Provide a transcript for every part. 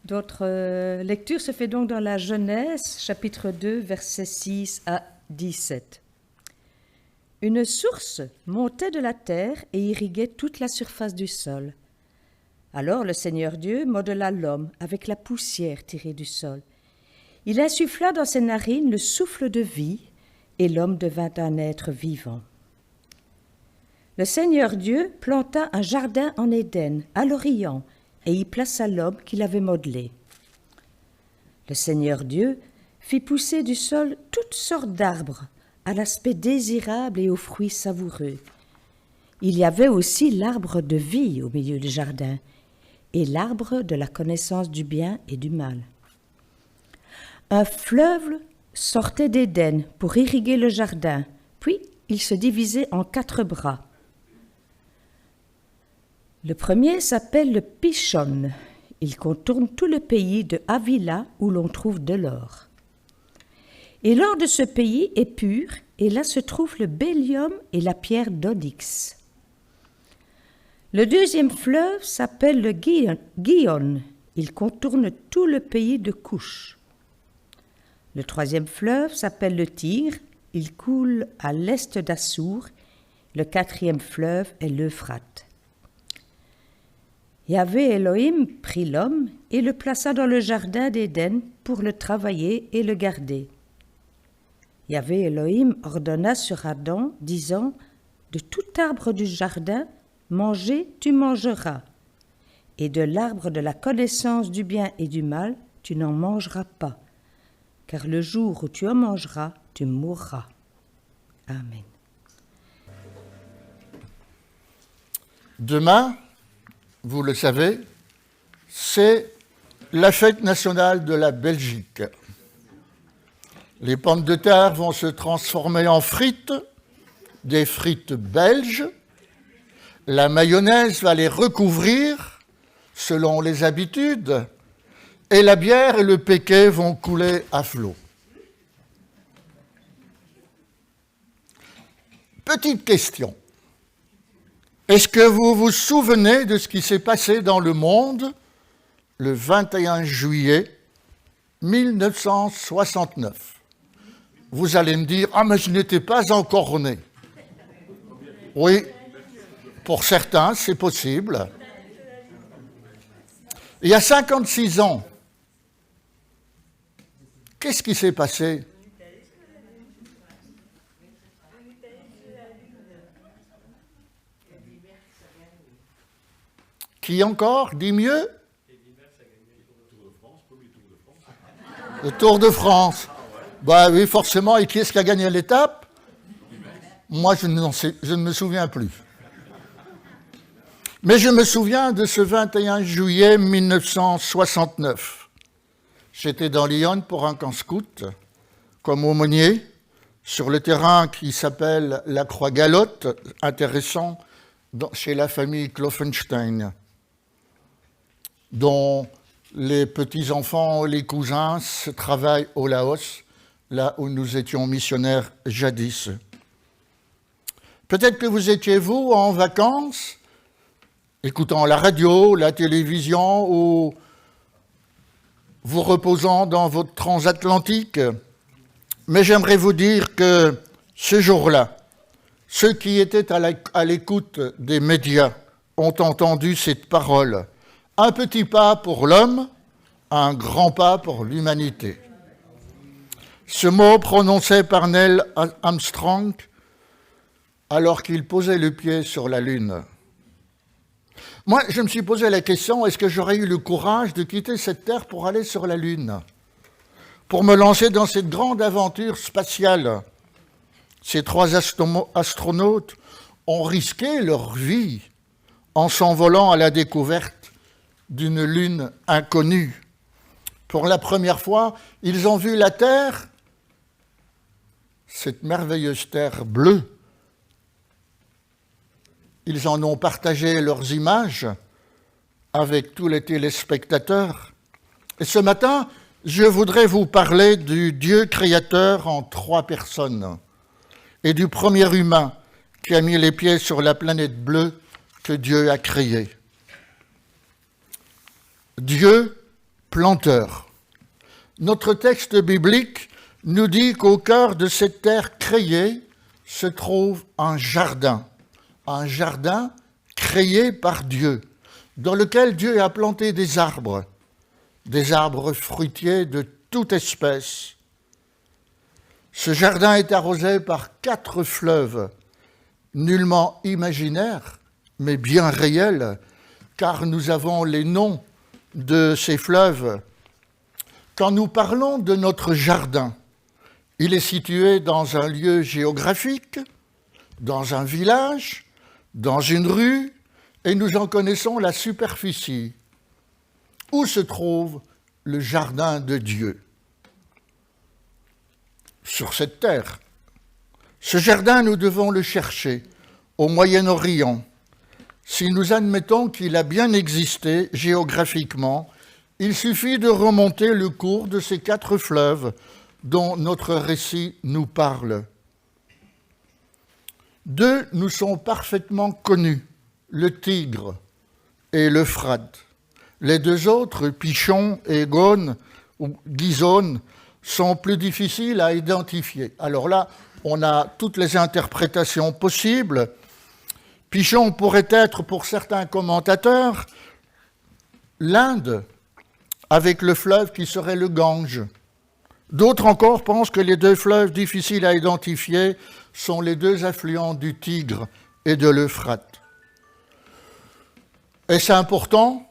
D'autres lectures se fait donc dans la Genèse, chapitre 2, versets 6 à 17. Une source montait de la terre et irriguait toute la surface du sol. Alors le Seigneur Dieu modela l'homme avec la poussière tirée du sol. Il insuffla dans ses narines le souffle de vie, et l'homme devint un être vivant. Le Seigneur Dieu planta un jardin en Éden, à l'Orient, et y plaça l'homme qu'il avait modelé. Le Seigneur Dieu fit pousser du sol toutes sortes d'arbres, à l'aspect désirable et aux fruits savoureux. Il y avait aussi l'arbre de vie au milieu du jardin, et l'arbre de la connaissance du bien et du mal. Un fleuve sortait d'Éden pour irriguer le jardin, puis il se divisait en 4 bras. Le premier s'appelle le Pishon. Il contourne tout le pays de Havila où l'on trouve de l'or. Et l'or de ce pays est pur, et là se trouve le bélium et la pierre d'onyx. Le deuxième fleuve s'appelle le Gihon. Il contourne tout le pays de Couche. Le troisième fleuve s'appelle le Tigre. Il coule à l'est d'Assour. Le quatrième fleuve est l'Euphrate. Yahvé Elohim prit l'homme et le plaça dans le jardin d'Éden pour le travailler et le garder. Yahvé Elohim ordonna sur Adam, disant « De tout arbre du jardin, manger tu mangeras, et de l'arbre de la connaissance du bien et du mal, tu n'en mangeras pas, car le jour où tu en mangeras, tu mourras. » Amen. Demain, vous le savez, c'est la fête nationale de la Belgique. Les pommes de terre vont se transformer en frites, des frites belges. La mayonnaise va les recouvrir selon les habitudes, et la bière et le péquet vont couler à flot. Petite question. Est-ce que vous vous souvenez de ce qui s'est passé dans le monde le 21 juillet 1969 ? Vous allez me dire « Ah, mais je n'étais pas encore né. » Oui, pour certains, c'est possible. Il y a 56 ans, qu'est-ce qui s'est passé ? Qui encore dit mieux ? Le Tour de France. Bah oui, forcément. Et qui est-ce qui a gagné l'étape ? Moi, je ne me souviens plus. Mais je me souviens de ce 21 juillet 1969. J'étais dans Lyon pour un camp scout, comme aumônier, sur le terrain qui s'appelle la Croix-Galotte, intéressant, chez la famille Kloffenstein, dont les petits-enfants, les cousins travaillent au Laos, là où nous étions missionnaires jadis. Peut-être que vous étiez, vous, en vacances, écoutant la radio, la télévision, ou vous reposant dans votre transatlantique. Mais j'aimerais vous dire que ce jour-là, ceux qui étaient à l'écoute des médias ont entendu cette parole. Un petit pas pour l'homme, un grand pas pour l'humanité. Ce mot prononcé par Neil Armstrong alors qu'il posait le pied sur la Lune. Moi, je me suis posé la question, est-ce que j'aurais eu le courage de quitter cette Terre pour aller sur la Lune ? Pour me lancer dans cette grande aventure spatiale ? Ces 3 astronautes ont risqué leur vie en s'envolant à la découverte d'une lune inconnue. Pour la première fois, ils ont vu la Terre, cette merveilleuse Terre bleue. Ils en ont partagé leurs images avec tous les téléspectateurs. Et ce matin, je voudrais vous parler du Dieu créateur en 3 personnes et du premier humain qui a mis les pieds sur la planète bleue que Dieu a créée. Dieu planteur. Notre texte biblique nous dit qu'au cœur de cette terre créée se trouve un jardin créé par Dieu, dans lequel Dieu a planté des arbres fruitiers de toute espèce. Ce jardin est arrosé par 4 fleuves, nullement imaginaires, mais bien réels, car nous avons les noms de ces fleuves. Quand nous parlons de notre jardin, il est situé dans un lieu géographique, dans un village, dans une rue, et nous en connaissons la superficie. Où se trouve le jardin de Dieu? Sur cette terre. Ce jardin, nous devons le chercher au Moyen-Orient. Si nous admettons qu'il a bien existé géographiquement, il suffit de remonter le cours de ces 4 fleuves dont notre récit nous parle. 2 nous sont parfaitement connus, le Tigre et l'Euphrate. Les 2 autres, Pishon et Gone, ou Gizon, sont plus difficiles à identifier. Alors là, on a toutes les interprétations possibles. Pishon pourrait être, pour certains commentateurs, l'Inde, avec le fleuve qui serait le Gange. D'autres encore pensent que les 2 fleuves difficiles à identifier sont les 2 affluents du Tigre et de l'Euphrate. Est-ce important?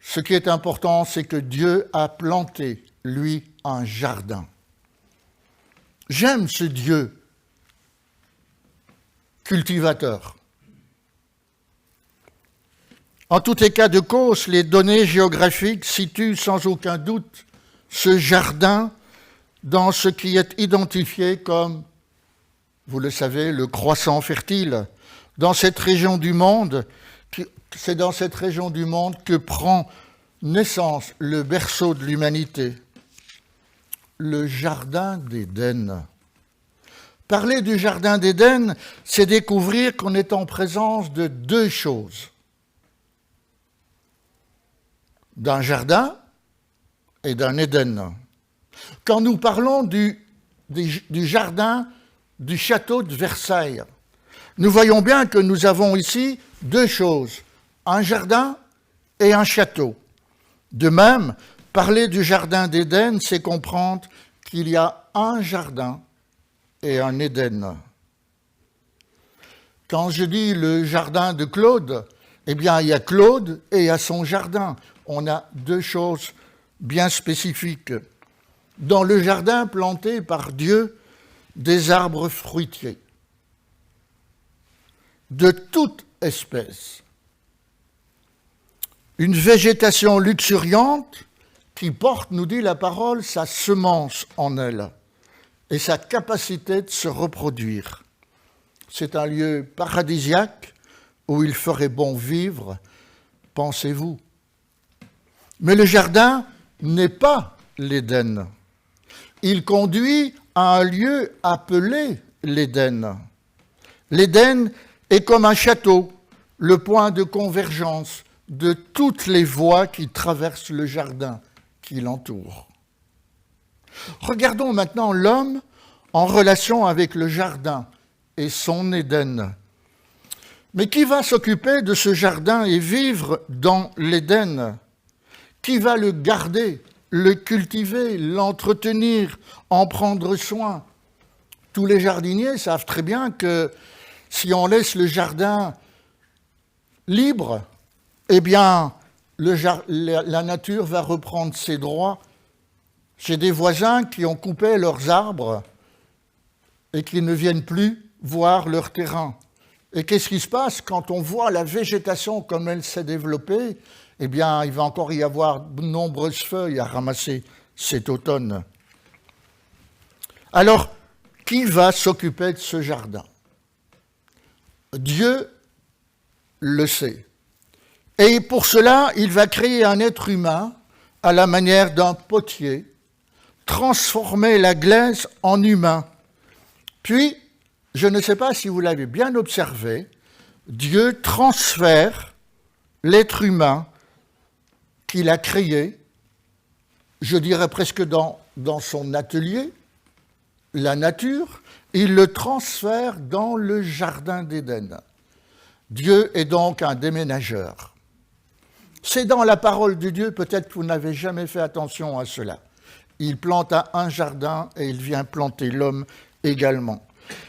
Ce qui est important, c'est que Dieu a planté, lui, un jardin. J'aime ce Dieu cultivateur. En tout état de cause, les données géographiques situent sans aucun doute ce jardin dans ce qui est identifié comme, vous le savez, le croissant fertile. Dans cette région du monde, c'est dans cette région du monde que prend naissance le berceau de l'humanité, le jardin d'Éden. Parler du jardin d'Éden, c'est découvrir qu'on est en présence de 2 choses. D'un jardin et d'un Éden. Quand nous parlons du jardin du château de Versailles, nous voyons bien que nous avons ici 2 choses, un jardin et un château. De même, parler du jardin d'Éden, c'est comprendre qu'il y a un jardin et un Éden. Quand je dis le jardin de Claude, eh bien, il y a Claude et il y a son jardin. On a 2 choses bien spécifiques. Dans le jardin planté par Dieu, des arbres fruitiers, de toute espèce. Une végétation luxuriante qui porte, nous dit la parole, sa semence en elle et sa capacité de se reproduire. C'est un lieu paradisiaque où il ferait bon vivre, pensez-vous. Mais le jardin n'est pas l'Éden. Il conduit à un lieu appelé l'Éden. L'Éden est comme un château, le point de convergence de toutes les voies qui traversent le jardin qui l'entoure. Regardons maintenant l'homme en relation avec le jardin et son Éden. Mais qui va s'occuper de ce jardin et vivre dans l'Éden? Qui va le garder, le cultiver, l'entretenir, en prendre soin? Tous les jardiniers savent très bien que si on laisse le jardin libre, eh bien, la nature va reprendre ses droits. J'ai des voisins qui ont coupé leurs arbres et qui ne viennent plus voir leur terrain. Et qu'est-ce qui se passe quand on voit la végétation comme elle s'est développée? Eh bien, il va encore y avoir de nombreuses feuilles à ramasser cet automne. Alors, qui va s'occuper de ce jardin? Dieu le sait. Et pour cela, il va créer un être humain à la manière d'un potier, transformer la glaise en humain. Puis, je ne sais pas si vous l'avez bien observé, Dieu transfère l'être humain qu'il a créé je dirais presque dans son atelier, la nature, il le transfère dans le jardin d'Éden. Dieu est donc un déménageur. C'est dans la parole de Dieu, peut-être que vous n'avez jamais fait attention à cela. Il planta un jardin et il vient planter l'homme également.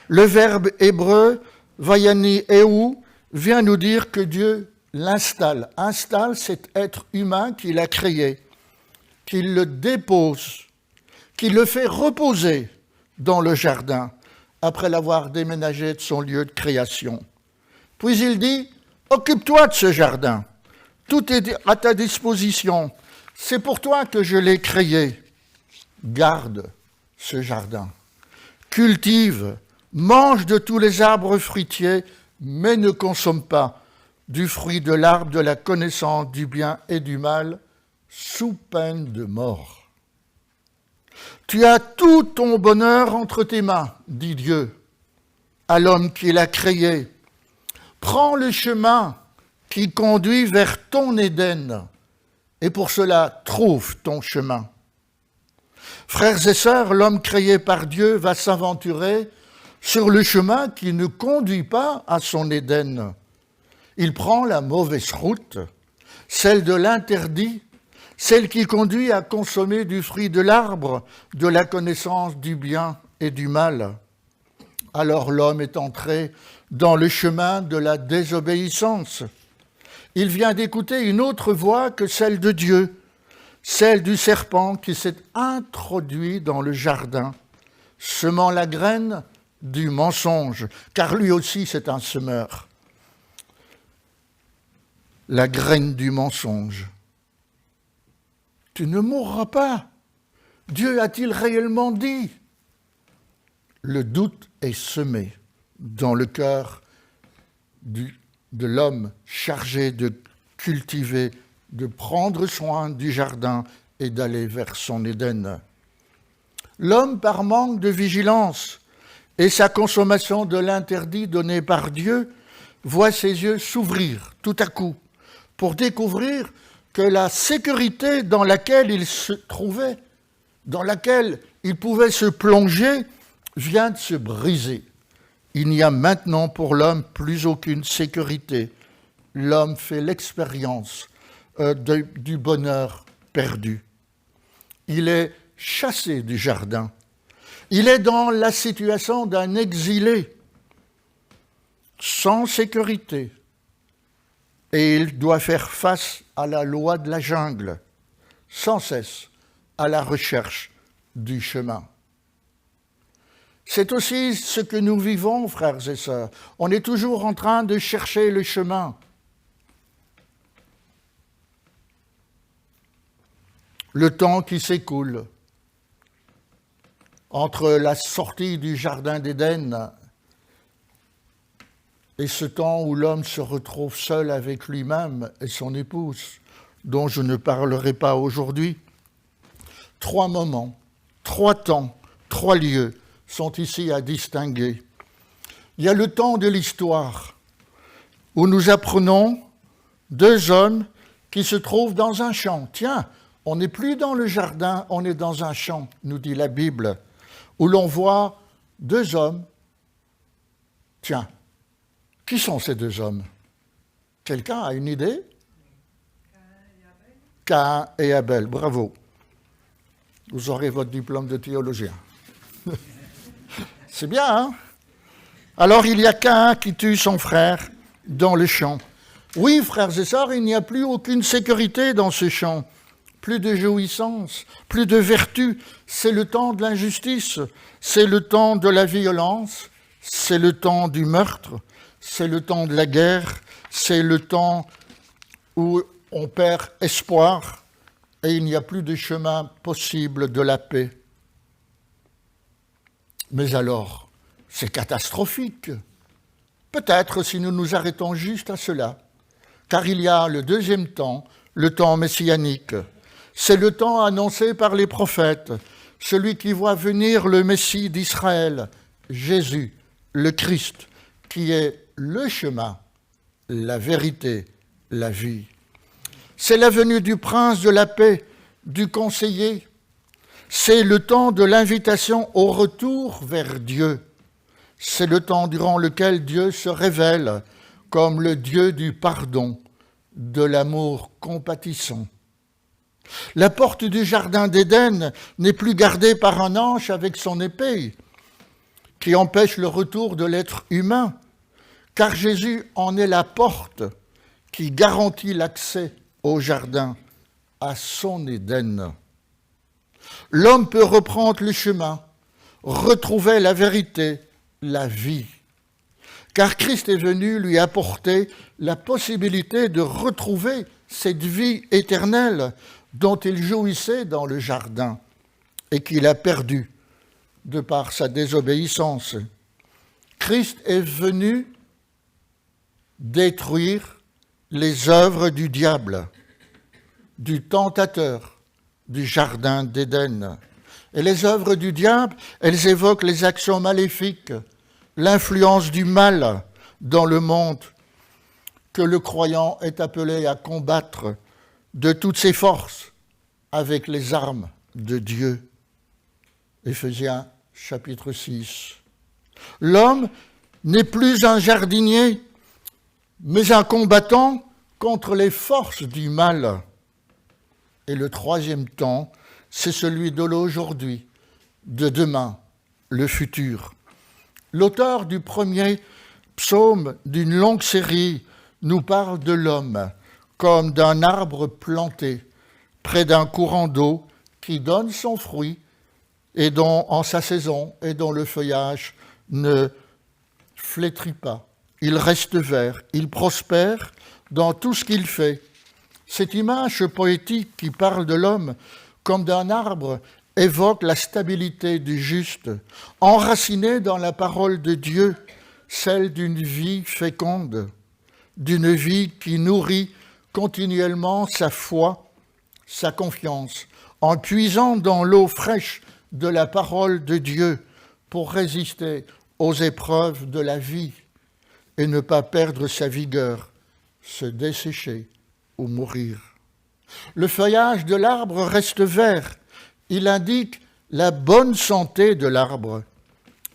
Le verbe hébreu, vayani ehou, vient nous dire que Dieu l'installe. Installe cet être humain qu'il a créé, qu'il le dépose, qu'il le fait reposer dans le jardin après l'avoir déménagé de son lieu de création. Puis il dit, occupe-toi de ce jardin, tout est à ta disposition, c'est pour toi que je l'ai créé. Garde ce jardin, cultive, mange de tous les arbres fruitiers, mais ne consomme pas du fruit de l'arbre de la connaissance du bien et du mal, sous peine de mort. Tu as tout ton bonheur entre tes mains, dit Dieu, à l'homme qu'il a créé. Prends le chemin qui conduit vers ton Éden, et pour cela, trouve ton chemin. Frères et sœurs, l'homme créé par Dieu va s'aventurer sur le chemin qui ne conduit pas à son Éden. Il prend la mauvaise route, celle de l'interdit, celle qui conduit à consommer du fruit de l'arbre, de la connaissance du bien et du mal. Alors l'homme est entré dans le chemin de la désobéissance. Il vient d'écouter une autre voix que celle de Dieu, celle du serpent qui s'est introduit dans le jardin, semant la graine du mensonge, car lui aussi c'est un semeur. La graine du mensonge. Tu ne mourras pas. Dieu a-t-il réellement dit? Le doute est semé dans le cœur de l'homme chargé de cultiver, de prendre soin du jardin et d'aller vers son Éden. L'homme, par manque de vigilance et sa consommation de l'interdit donné par Dieu, voit ses yeux s'ouvrir tout à coup pour découvrir que la sécurité dans laquelle il se trouvait, dans laquelle il pouvait se plonger, vient de se briser. Il n'y a maintenant pour l'homme plus aucune sécurité. L'homme fait l'expérience du bonheur perdu. Il est chassé du jardin. Il est dans la situation d'un exilé, sans sécurité. Et il doit faire face à la loi de la jungle, sans cesse à la recherche du chemin. C'est aussi ce que nous vivons, frères et sœurs. On est toujours en train de chercher le chemin. Le temps qui s'écoule entre la sortie du jardin d'Éden et ce temps où l'homme se retrouve seul avec lui-même et son épouse, dont je ne parlerai pas aujourd'hui. 3 moments, 3 temps, 3 lieux sont ici à distinguer. Il y a le temps de l'histoire, où nous apprenons 2 hommes qui se trouvent dans un champ. Tiens, on n'est plus dans le jardin, on est dans un champ, nous dit la Bible, où l'on voit 2 hommes. Tiens, qui sont ces 2 hommes? Quelqu'un a une idée? Caïn et Abel, bravo. Vous aurez votre diplôme de théologien. C'est bien, hein? Alors il y a Caïn qui tue son frère dans le champ. Oui, frères et sœurs, il n'y a plus aucune sécurité dans ce champ. Plus de jouissance, plus de vertu. C'est le temps de l'injustice, c'est le temps de la violence, c'est le temps du meurtre, c'est le temps de la guerre, c'est le temps où on perd espoir et il n'y a plus de chemin possible de la paix. Mais alors, c'est catastrophique. Peut-être si nous nous arrêtons juste à cela, car il y a le 2e temps, le temps messianique. C'est le temps annoncé par les prophètes, celui qui voit venir le Messie d'Israël, Jésus, le Christ, qui est le chemin, la vérité, la vie. C'est la venue du prince de la paix, du conseiller. C'est le temps de l'invitation au retour vers Dieu. C'est le temps durant lequel Dieu se révèle comme le Dieu du pardon, de l'amour compatissant. La porte du jardin d'Éden n'est plus gardée par un ange avec son épée, qui empêche le retour de l'être humain, car Jésus en est la porte qui garantit l'accès au jardin, à son Éden. L'homme peut reprendre le chemin, retrouver la vérité, la vie, car Christ est venu lui apporter la possibilité de retrouver cette vie éternelle dont il jouissait dans le jardin et qu'il a perdue de par sa désobéissance. Christ est venu détruire les œuvres du diable, du tentateur, du jardin d'Éden. Et les œuvres du diable, elles évoquent les actions maléfiques, l'influence du mal dans le monde que le croyant est appelé à combattre de toutes ses forces avec les armes de Dieu. Éphésiens chapitre 6. L'homme n'est plus un jardinier, mais un combattant contre les forces du mal. Et le troisième temps, c'est celui de l'aujourd'hui, de demain, le futur. L'auteur du premier psaume d'une longue série nous parle de l'homme comme d'un arbre planté près d'un courant d'eau qui donne son fruit et dont, en sa saison, et dont le feuillage ne flétrit pas. Il reste vert, il prospère dans tout ce qu'il fait. Cette image poétique qui parle de l'homme comme d'un arbre évoque la stabilité du juste, enraciné dans la parole de Dieu, celle d'une vie féconde, d'une vie qui nourrit continuellement sa foi, sa confiance, en puisant dans l'eau fraîche de la parole de Dieu pour résister aux épreuves de la vie et ne pas perdre sa vigueur, se dessécher ou mourir. Le feuillage de l'arbre reste vert. Il indique la bonne santé de l'arbre.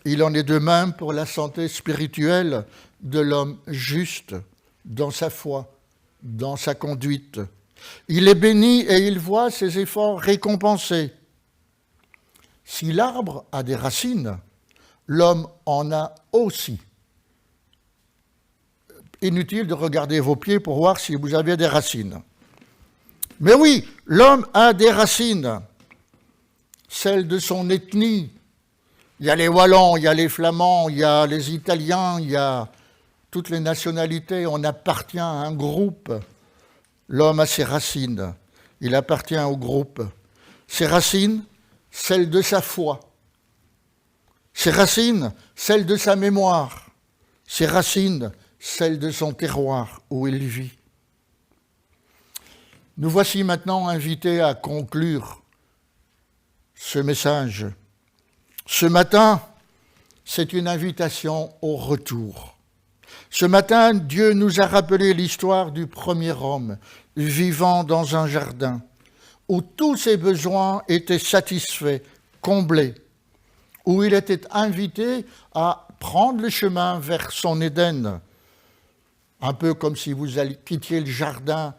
Il en est de même pour la santé spirituelle de l'homme juste dans sa foi, dans sa conduite. Il est béni et il voit ses efforts récompensés. Si l'arbre a des racines, l'homme en a aussi. Inutile de regarder vos pieds pour voir si vous avez des racines. Mais oui, l'homme a des racines, celles de son ethnie. Il y a les Wallons, il y a les Flamands, il y a les Italiens, il y a toutes les nationalités. On appartient à un groupe. L'homme a ses racines, il appartient au groupe. Ses racines, celles de sa foi. Ses racines, celles de sa mémoire. Ses racines, celles de son terroir où il vit. Nous voici maintenant invités à conclure ce message. Ce matin, c'est une invitation au retour. Ce matin, Dieu nous a rappelé l'histoire du premier homme vivant dans un jardin où tous ses besoins étaient satisfaits, comblés, où il était invité à prendre le chemin vers son Éden, un peu comme si vous quittiez le jardin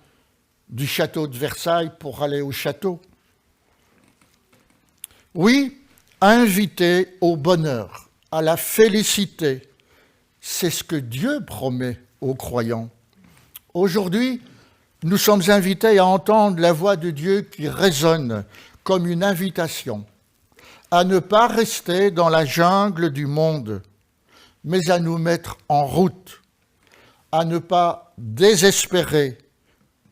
du château de Versailles pour aller au château. Oui, invité au bonheur, à la félicité, c'est ce que Dieu promet aux croyants. Aujourd'hui, nous sommes invités à entendre la voix de Dieu qui résonne comme une invitation à ne pas rester dans la jungle du monde, mais à nous mettre en route, à ne pas désespérer,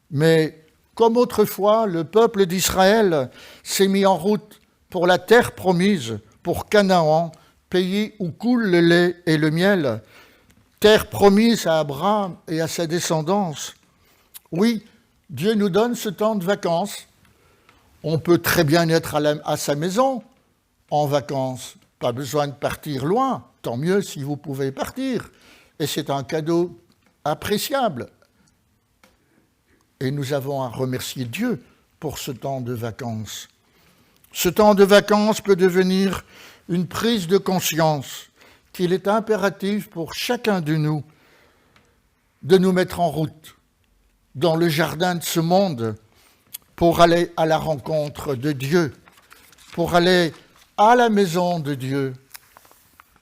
mais comme autrefois, le peuple d'Israël s'est mis en route pour la terre promise, pour Canaan, pays où coule le lait et le miel, terre promise à Abraham et à sa descendance. Oui, Dieu nous donne ce temps de vacances. On peut très bien être à sa maison en vacances. Pas besoin de partir loin, tant mieux si vous pouvez partir. Et c'est un cadeau appréciable. Et nous avons à remercier Dieu pour ce temps de vacances. Ce temps de vacances peut devenir une prise de conscience qu'il est impératif pour chacun de nous mettre en route dans le jardin de ce monde pour aller à la rencontre de Dieu, pour aller à la maison de Dieu,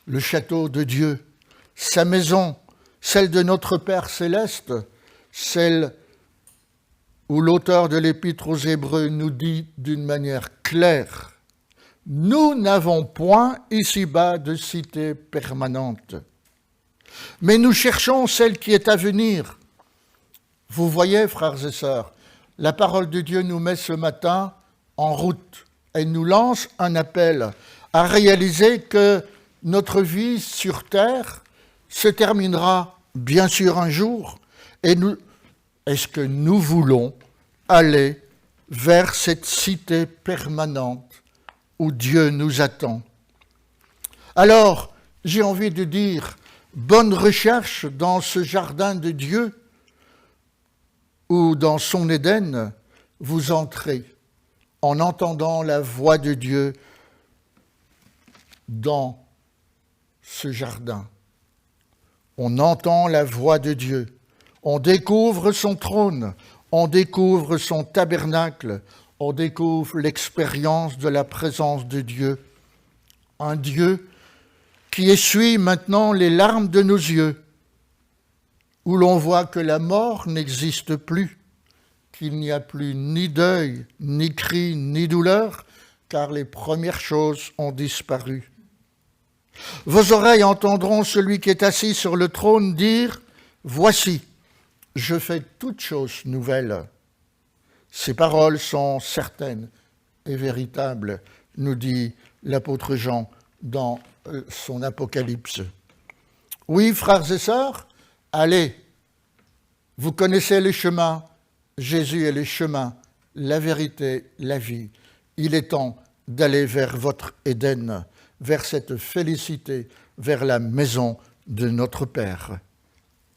le château de Dieu, sa maison, celle de notre Père céleste, celle où l'auteur de l'Épître aux Hébreux nous dit d'une manière claire, « Nous n'avons point ici-bas de cité permanente, mais nous cherchons celle qui est à venir. » Vous voyez, frères et sœurs, la parole de Dieu nous met ce matin en route. Elle nous lance un appel à réaliser que notre vie sur terre se terminera bien sûr un jour. Est-ce que nous voulons aller vers cette cité permanente où Dieu nous attend? Alors, j'ai envie de dire, bonne recherche dans ce jardin de Dieu, où dans son Éden, vous entrez en entendant la voix de Dieu dans ce jardin. On entend la voix de Dieu, on découvre son trône, on découvre son tabernacle, on découvre l'expérience de la présence de Dieu. Un Dieu qui essuie maintenant les larmes de nos yeux, où l'on voit que la mort n'existe plus, qu'il n'y a plus ni deuil, ni cri, ni douleur, car les premières choses ont disparu. Vos oreilles entendront celui qui est assis sur le trône dire « Voici, je fais toutes choses nouvelles. » Ces paroles sont certaines et véritables, nous dit l'apôtre Jean dans son Apocalypse. Oui, frères et sœurs, allez, vous connaissez les chemins, Jésus est le chemin, la vérité, la vie. Il est temps d'aller vers votre Éden, vers cette félicité, vers la maison de notre Père.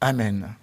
Amen.